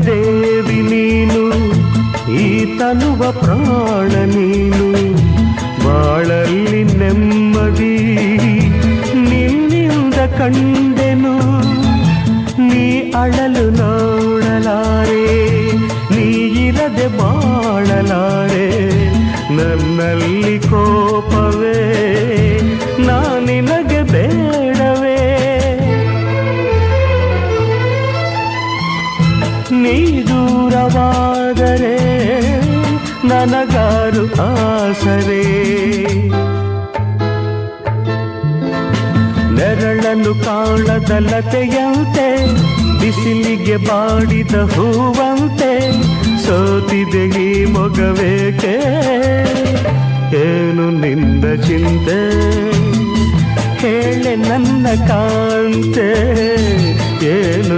ದೇವಿ ನೀನು, ಈ ತನುವ ಪ್ರಾಣ ನೀನು, ಬಾಳಲ್ಲಿ ನೆಮ್ಮದಿ ನಿನ್ನಿಂದ ಕಂಡೆನು. ನೀ ಅಳಲು ನೋಡಲಾರೆ, ನೀ ಇರದೆ ಬಾಳಲಾರೆ, ನನ್ನಲ್ಲಿ ಕೋಪವೇ ನಿನಗೆ ಬೇಡವೇ. ನೀ ದೂರವಾದರೆ ನನಗಾರು ಆಸರೆ, ನೆರಳನ್ನು ಕಾಣದ ಲತೆಯಂತೆ, ಬಿಸಿಲಿಗೆ ಬಾಡಿದ ಹೂವಂತೆ, ಸೋತಿದೆ ಈ ಮೊಗವೇಕೆ, ಏನು ನಿನ್ನ ಚಿಂತೆ, ಹೇಳೆ ನನ್ನ ಕಾಂತೆ, ಏನು